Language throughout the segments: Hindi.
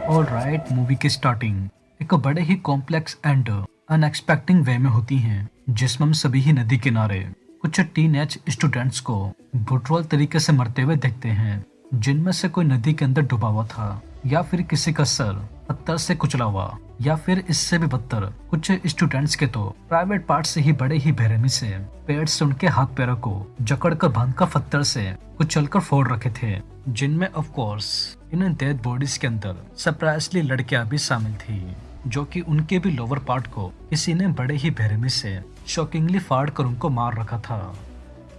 ऑलराइट, मूवी की स्टार्टिंग एक बड़े ही कॉम्प्लेक्स एंड अनएक्सपेक्टिंग वे में होती है, जिसमें हम सभी ही नदी किनारे कुछ टीनेज स्टूडेंट्स को ब्रुटल तरीके से मरते हुए देखते हैं, जिनमें से कोई नदी के अंदर डूबा हुआ था या फिर किसी का सर पत्थर से कुचला हुआ, या फिर इससे भी बदतर कुछ स्टूडेंट्स के तो प्राइवेट पार्ट से ही बड़े ही बेरहमी से पेड़ से उनके हाथ पैरों को जकड़कर बांधकर पत्थर से कुचलकर फोड़ रखे थे, जिनमें of course in dead bodies के अंदर सरप्राइजली लड़कियां भी शामिल थी, जो कि उनके भी लोअर पार्ट को किसी ने बड़े ही बेरहमी से शॉकिंगली फाड़ कर उनको मार रखा था।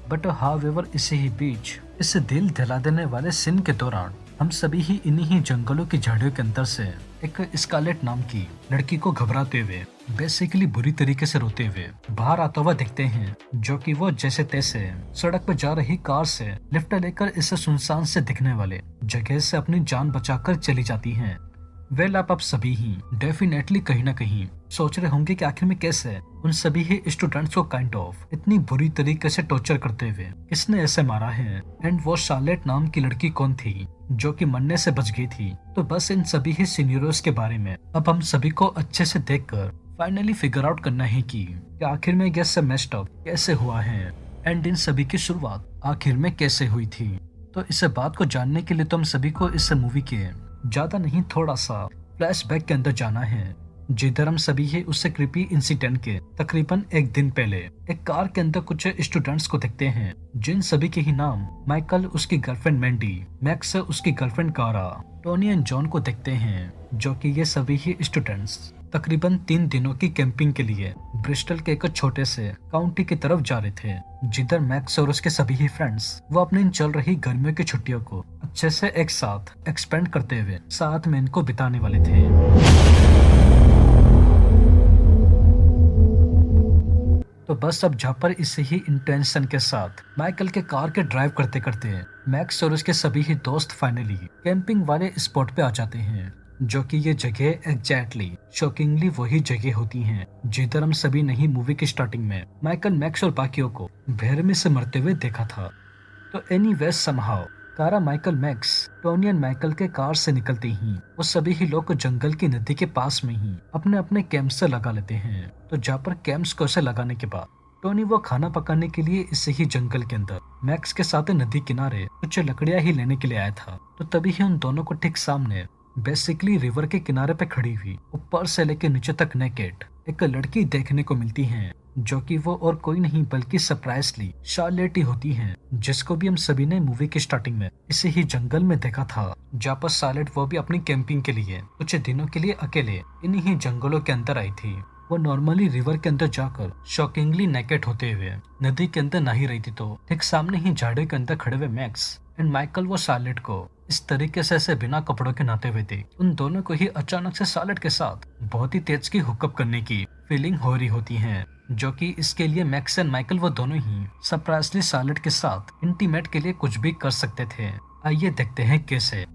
बट हाउएवर इसी ही बीच इस दिल दहला देने वाले सीन के दौरान हम सभी ही इन्हीं ही जंगलों की झाड़ियों के अंदर से एक स्कारलेट नाम की लड़की को घबराते हुए, बेसिकली बुरी तरीके से रोते हुए बाहर आता हुआ देखते हैं, जो कि वो जैसे तैसे सड़क पर जा रही कार से लिफ्ट लेकर इस सुनसान से दिखने वाले जगह से अपनी जान बचाकर चली जाती हैं। वेल, आप सभी ही डेफिनेटली कहीं ना कहीं सोच रहे होंगे कि आखिर में कैसे उन सभी ही स्टूडेंट्स को काइंड ऑफ इतनी बुरी तरीके से टॉर्चर करते हुए किसने ऐसे मारा है, एंड वो शार्लेट नाम की लड़की कौन थी जो कि मरने से बच गई थी। तो बस इन सभी ही सिनेरियोस के बारे में अब हम सभी को अच्छे से देखकर फाइनली फिगर आउट करना है कि आखिर में ये सब मेस्ड अप कैसे हुआ है, एंड इन सभी की शुरुआत आखिर में कैसे हुई थी। तो इस बात को जानने के लिए तो हम सभी को इस मूवी के ज्यादा नहीं थोड़ा सा फ्लैशबैक के अंदर जाना है, जिधर हम सभी ही उससे क्रीपी इंसिडेंट के तकरीबन एक दिन पहले एक कार के अंदर कुछ स्टूडेंट्स को देखते हैं, जिन सभी के ही नाम माइकल, उसकी गर्लफ्रेंड मैंडी, मैक्स, उसकी गर्लफ्रेंड कारा, टोनी एंड जॉन को देखते हैं, जो कि ये सभी ही स्टूडेंट्स तकरीबन 3 दिनों की कैंपिंग के लिए ब्रिस्टल के एक छोटे से काउंटी की तरफ जा रहे थे, जिधर मैक्स और उसके सभी ही फ्रेंड्स वो अपनी चल रही गर्मियों की छुट्टियों को अच्छे से एक साथ एक्सपेंड करते हुए साथ में इनको बिताने वाले थे। तो बस अब जहाँ पर इसे ही इंटेंशन के साथ माइकल के कार के ड्राइव करते करते मैक्स और उसके सभी ही दोस्त फाइनली कैंपिंग वाले स्पॉट पे आ जाते हैं, जो कि ये जगह एग्जैक्टली शॉकिंगली वही जगह होती हैं जिधर हम सभी ने ही मूवी की स्टार्टिंग में माइकल, मैक्स और बाकियों को बेरहमी से मरते हुए देखा था। तो एनीवेज समहाउ कारा, Michael, max, Tony and Michael के कार से निकलते ही वो सभी ही लोग जंगल की नदी के पास में ही अपने अपने कैंप से लगा लेते हैं। तो जहाँ पर कैंप्स को से लगाने के बाद टोनी वो खाना पकाने के लिए इसे ही जंगल के अंदर मैक्स के साथ नदी किनारे कुछ लकड़ियां ही लेने के लिए आया था। तो तभी ही उन दोनों को ठीक सामने बेसिकली रिवर के किनारे पे खड़ी हुई ऊपर से लेकर नीचे तक नेकेड एक लड़की देखने को मिलती है, जो कि वो और कोई नहीं बल्कि सरप्राइजली शार्लेट ही होती है, जिसको भी हम सभी ने मूवी की स्टार्टिंग में इसी ही जंगल में देखा था, जहाँ पर शार्लेट वो भी अपनी कैंपिंग के लिए कुछ दिनों के लिए अकेले इन्हीं ही जंगलों के अंदर आई थी। वो नॉर्मली रिवर के अंदर जाकर शॉकिंगली नेकेड होते हुए नदी के अंदर नहा रही थी, तो ठीक सामने ही झाड़ियों के अंदर खड़े हुए मैक्स एंड माइकल वो शार्लेट को इस तरीके से बिना कपड़ों के नहाते हुए थे। उन दोनों को ही अचानक से शार्लेट के साथ बहुत ही तेज की हुकअप करने की फीलिंग हो रही होती है, जो कि इसके लिए मैक्स एंड माइकल वो दोनों ही सरप्राइजली शार्लेट के साथ इंटीमेट के लिए कुछ भी कर सकते थे। आइए देखते हैं कैसे।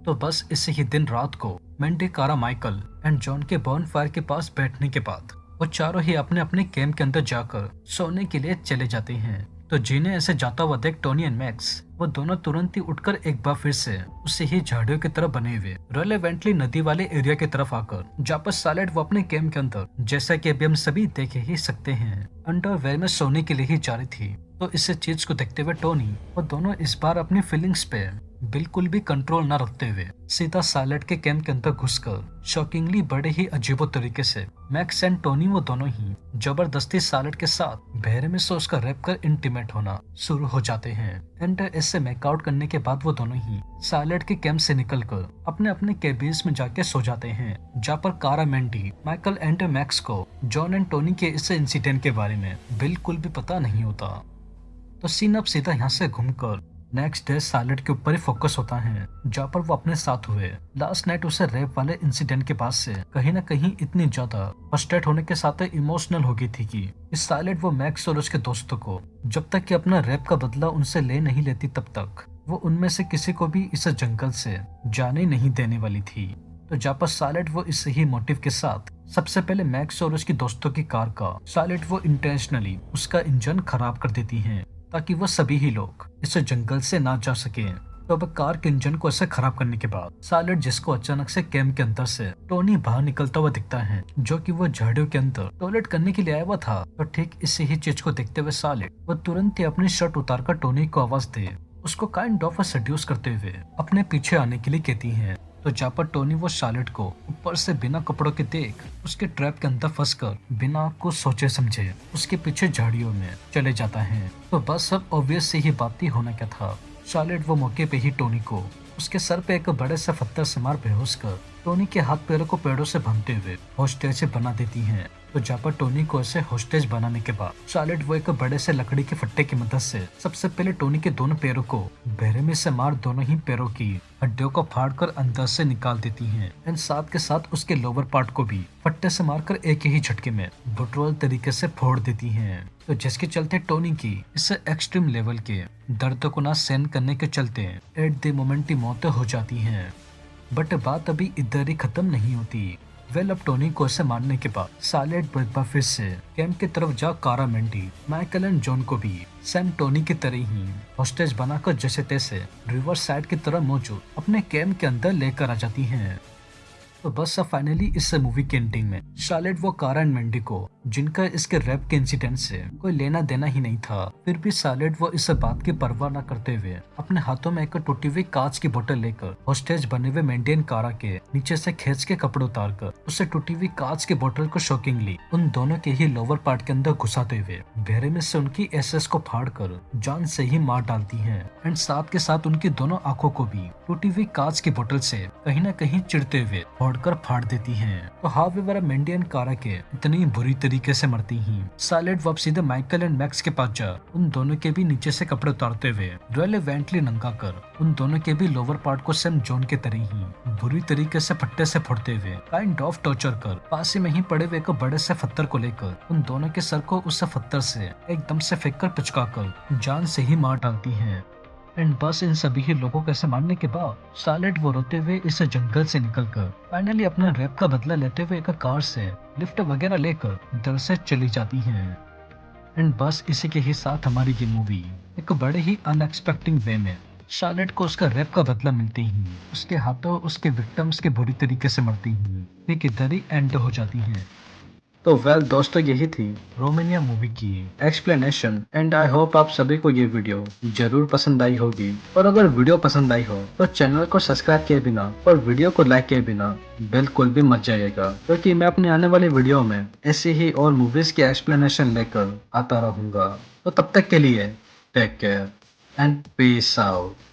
तो बस इसी ही दिन रात को मैंडी, कारा, माइकल एंड जॉन के बॉनफायर के पास बैठने के बाद वो चारों ही अपने अपने कैंप के अंदर जाकर सोने के लिए चले जाते हैं। तो जिन्हें ऐसे जाता हुआ देख टोनी एंड मैक्स वो दोनों तुरंत ही उठकर एक बार फिर से उसे ही झाड़ियों की तरफ बने हुए रेलेवेंटली नदी वाले एरिया की तरफ आकर, जहाँ पर शार्लेट वो अपने कैंप के अंदर जैसा कि अभी हम सभी देख ही सकते हैं अंडरवेयर में सोने के लिए ही जा रही थी। तो इस चीज को देखते हुए टोनी वो दोनों इस बार अपनी फीलिंग्स पे बिल्कुल भी कंट्रोल न रखते हुए सीधा शार्लेट के कैंप के अंदर घुसकर शॉकिंगली बड़े ही अजीबो तरीके से मैक्स एंड टोनी वो दोनों ही जबरदस्ती शार्लेट के साथ बेरहमी से उसका रैप कर इंटीमेट होना शुरू हो जाते हैं। एंड इससे मेकआउट करने के बाद वो दोनों ही शार्लेट के कैंप से निकलकर अपने अपने केबिन्स में जाके सो जाते हैं, जहाँ पर कारा, मैंडी, माइकल एंड मैक्स को जॉन एंड टोनी के इस इंसिडेंट के बारे में बिल्कुल भी पता नहीं होता। तो सीन अब सीधा यहाँ से घूमकर नेक्स्ट डे शार्लेट के ऊपर ही फोकस होता है, जहाँ पर वो अपने साथ हुए लास्ट नाइट उसे रेप वाले इंसिडेंट के बाद से कहीं ना कहीं इतनी ज्यादा फ्रस्ट्रेट होने के साथ इमोशनल हो गई थी कि इस शार्लेट वो मैक्स और उसके दोस्तों को जब तक कि अपना रेप का बदला उनसे ले नहीं लेती तब तक वो उनमें से किसी को भी इस जंगल से जाने नहीं देने वाली थी। तो जहाँ पर शार्लेट वो इस ही मोटिव के साथ सबसे पहले मैक्स और उसकी दोस्तों की कार का शार्लेट वो इंटेंशनली उसका इंजन खराब कर देती है, ताकि वो सभी ही लोग इस जंगल से ना जा सके। तो अब कार के इंजन को ऐसे खराब करने के बाद सालेट जिसको अचानक से कैम्प के अंदर से टोनी बाहर निकलता हुआ दिखता है, जो कि वो झाड़ियों के अंदर टॉयलेट करने के लिए आया हुआ था। तो ठीक इसी ही चीज को देखते हुए सालेट वो तुरंत ही अपनी शर्ट उतारकर टोनी को आवाज दे उसको काइंड ऑफ सेड्यूस करते हुए अपने पीछे आने के लिए कहती है। तो जहाँ पर टोनी वो शार्लेट को ऊपर से बिना कपड़ों के देख उसके ट्रैप के अंदर फंसकर बिना कुछ सोचे समझे उसके पीछे झाड़ियों में चले जाता है। तो बस अब ऑब्वियस से ही बात ही होना क्या था। शार्लेट वो मौके पे ही टोनी को उसके सर पे एक बड़े से पत्थर से मार बेहोश कर टोनी के हाथ पैरों को पेड़ों से बांधते हुए हॉस्टेज बना देती हैं। तो जहाँ पर टोनी को ऐसे हॉस्टेज बनाने के बाद शार्लेट वो एक बड़े से लकड़ी के फट्टे की मदद से सबसे पहले टोनी के दोनों पैरों को बेरहमी से मार दोनों ही पैरों की हड्डियों को फाड़कर अंदर से निकाल देती हैं एंड साथ के साथ उसके लोअर पार्ट को भी फट्टे से मारकर एक ही झटके में ब्रुटल तरीके से फोड़ देती हैं। तो जिसके चलते टोनी की इस एक्सट्रीम लेवल के दर्द को ना सहन करने के चलते एट द मोमेंट ही मौतें हो जाती हैं। बट बात अभी इधर ही खत्म नहीं होती। अब टोनी को ऐसे मारने के बाद सालेट एक बार फिर से कैंप की तरफ जा कारा, मेंडी, माइकल एंड जॉन को भी सैम टोनी की तरह ही हॉस्टेज बनाकर जैसे तैसे रिवर साइड की तरह मौजूद अपने कैंप के अंदर लेकर आ जाती हैं। तो बस अब फाइनली इस मूवी के एंडिंग में शार्लेट वो कारा एंड मेंडी को जिनका इसके रैप के इंसिडेंट से कोई लेना देना ही नहीं था, फिर भी शार्लेट वो इस बात की परवाह न करते हुए अपने हाथों में एक टूटी हुई कांच की बोतल लेकर हॉस्टेज बने हुए मेंडी एंड कारा के नीचे से खींच के कपड़े उतार कर उससे टूटी हुई कांच की बोतल को शॉकिंगली उन दोनों के ही लोअर पार्ट के अंदर घुसाते हुए बेरे में से उनकी एसएस को फाड़ कर जान से ही मार डालती है एंड साथ के साथ उनकी दोनों आंखों को भी टूटी हुई कांच की बोतल से कहीं न कहीं चिढ़ते हुए फोड़कर फाड़ देती हैं। तो हाउएवर मेंडी एंड कारा के इतनी बुरी तरीके से मरती ही शार्लेट वापस सीधे माइकल एंड मैक्स के पास जा उन दोनों के भी नीचे से कपड़े उतारते हुए रेलेवेंटली नंगा कर उन दोनों के भी लोअर पार्ट को सेम जॉन के तरह ही बुरी तरीके से फट्टे से फोड़ते हुए काइंड ऑफ टॉर्चर कर पास ही में ही पड़े हुए एक बड़े से पत्थर को लेकर उन दोनों के सर को उस पत्थर से एकदम से फेंक कर पिचका कर जान से ही मार डालती है। एंड बस इन सभी ही लोगों को ऐसे मारने के बाद शार्लेट वो रोते हुए इस जंगल से निकलकर फाइनली अपना रैप का बदला लेते हुए एक कार से लिफ्ट वगैरह लेकर इधर से चली जाती हैं। एंड बस इसी के ही साथ हमारी ये मूवी एक बड़े ही अनएक्सपेक्टेड वे में शार्लेट को उसका रैप का बदला मिलते ही उसके हाथों उसके विक्टिम्स के बुरी तरीके से मरती ही ठीक इधर ही एंड हो जाती है। तो दोस्तों यही थी रोमानिया मूवी की एक्सप्लेनेशन एंड आई होप आप सभी को ये वीडियो जरूर पसंद आई होगी। और अगर वीडियो पसंद आई हो तो चैनल को सब्सक्राइब किए बिना और वीडियो को लाइक किए बिना बिल्कुल भी मत जाइएगा, क्योंकि मैं अपने आने वाले वीडियो में ऐसे ही और मूवीज की एक्सप्लेनेशन लेकर आता रहूंगा। तो तब तक के लिए take care and peace out.